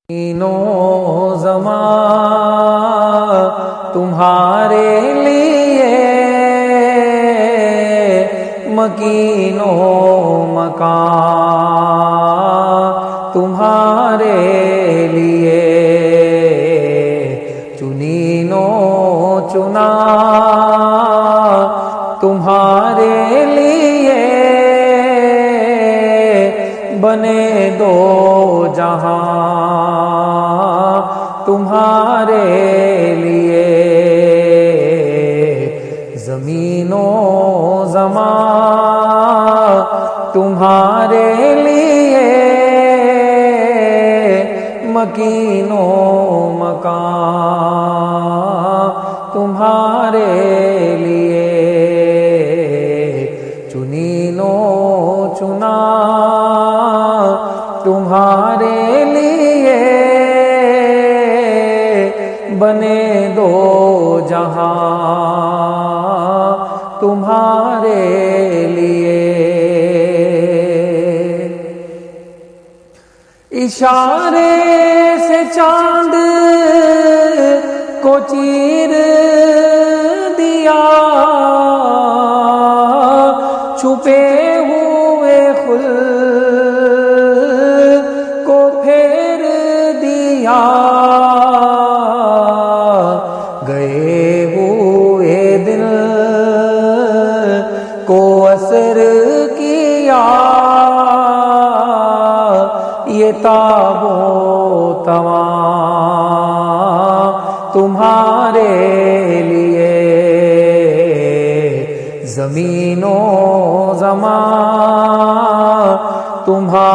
تینوں زمان تمہارے لیے مکین و مکان تمہارے لیے چنین و چنا تمہارے لیے بنے دو جہاں تمہارے لیے زمین و زمان تمہارے لیے مکین و مکان تمہارے لیے چنین و چنا تمہارے لیے بنے دو جہاں تمہارے لیے اشارے سے چاند کو چیر دیا چھپے ہوئے خلد کو پھیر دیا گئے ہوئے دل کو اثر کیا یہ تاب و تواں تمہارے لیے زمین و زمان تمہارے